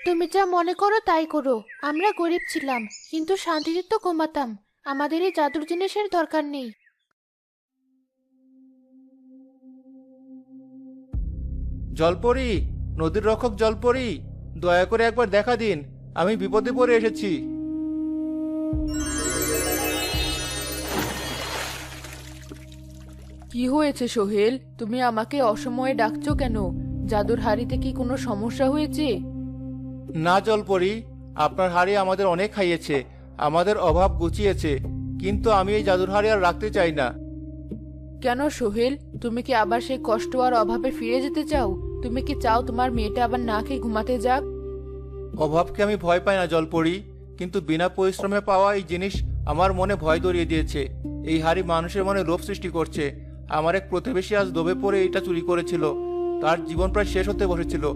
তুমি যা মনে করো তাই করো। আমরা গরিব ছিলাম, কিন্তু শান্তিতে তো ঘুমাতাম। আমাদের এই জাদুর জিনিসের দরকার নেই। জলপরি, নদীর রক্ষক জলপরি, দয়া করে একবার দেখা দিন। আমি বিপদে পড়ে এসেছি। কি হয়েছে সোহেল? তুমি আমাকে অসময়ে ডাকছো কেন? জাদুর হাড়িতে কি কোনো সমস্যা হয়েছে? না জলপরি, আপনার হাড়ি আমাদের অনেক খাইয়েছে, আমাদের অভাব ঘুচিয়েছে, কিন্তু আমি এই জাদুর হাড়ি আর রাখতে চাই না। কেন সোহেল, তুমি কি আবার সেই কষ্ট আর অভাবে ফিরে যেতে চাও? তুমি কি চাও তোমার মেয়েটা আবার না খেয়ে ঘুমাতে যাক? অভাবকে আমি ভয় পাই না জলপরি, কিন্তু বিনা পরিশ্রমে পাওয়া এই জিনিস আমার মনে ভয় ধরিয়ে দিয়েছে। এই হাড়ি মানুষের মনে লোভ সৃষ্টি করছে। আমার এক প্রতিবেশী আজ লোভে পড়ে এটা চুরি করেছিল। তার জীবন প্রায় শেষ হতে বসেছিল।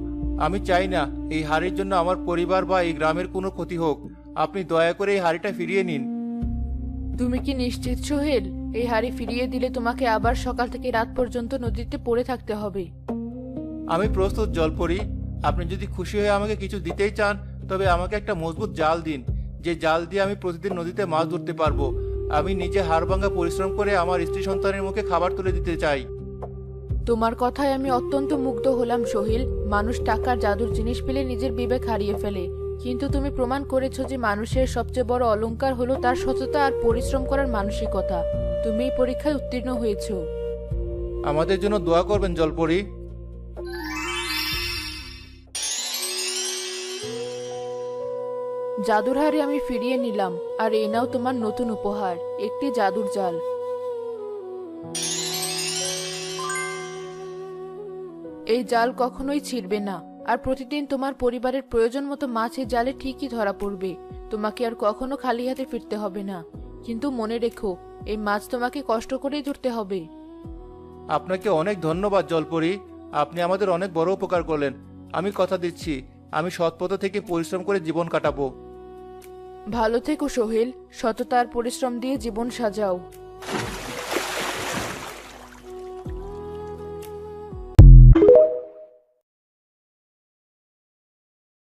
আমি চাই না এই হাড়ির জন্য আমার পরিবার বা এই গ্রামের কোনো ক্ষতি হোক। আপনি দয়া করে এই হাড়িটা ফিরিয়ে নিন। তুমি কি নিশ্চিত সোহেল? এই হাড়ি ফিরিয়ে দিলে তোমাকে আবার সকাল থেকে রাত পর্যন্ত নদীতে পড়ে থাকতে হবে। আমি প্রস্তুত জলপরি। আপনি যদি খুশি হয়ে আমাকে কিছু দিতেই চান, তবে আমাকে একটা মজবুত জাল দিন, যে জাল দিয়ে আমি প্রতিদিন নদীতে মাছ ধরতে পারবো। আমি নিজে হাড়ভাঙা পরিশ্রম করে আমার স্ত্রী সন্তানের মুখে খাবার তুলে দিতে চাই। তোমার কথায় আমি অত্যন্ত মুগ্ধ হলাম সোহেল। মানুষ টাকার জাদুর জিনিস পেলে নিজের বিবেক হারিয়ে ফেলে, কিন্তু তুমি প্রমাণ করেছো যে মানুষের সবচেয়ে বড় অলংকার হলো তার সততা আর পরিশ্রম করার মানসিকতা। তুমি এই পরীক্ষায় উত্তীর্ণ হয়েছো। আমাদের জন্য দোয়া করবেন জলপরি। জাদুর হাড়ি আমি ফিরিয়ে নিলাম, আর এই নাও তোমার নতুন উপহার, একটি জাদুর জাল। এই জাল কখনোই ছিঁড়বে না, আর প্রতিদিন তোমার পরিবারের প্রয়োজন মতো মাছ এই জালে ঠিকই ধরা পড়বে। তোমাকে আর কখনো খালি হাতে ফিরতে হবে না। কিন্তু মনে রেখো, এই মাছ তোমাকে কষ্ট করেই ধরতে হবে। আপনাকে অনেক ধন্যবাদ জলপরি। আপনি আমাদের অনেক বড় উপকার করলেন। আমি কথা দিচ্ছি, আমি সৎ পথ থেকে পরিশ্রম করে জীবন কাটাবো। ভালো থেকো সোহেল, সততা আর পরিশ্রম দিয়ে জীবন সাজাও।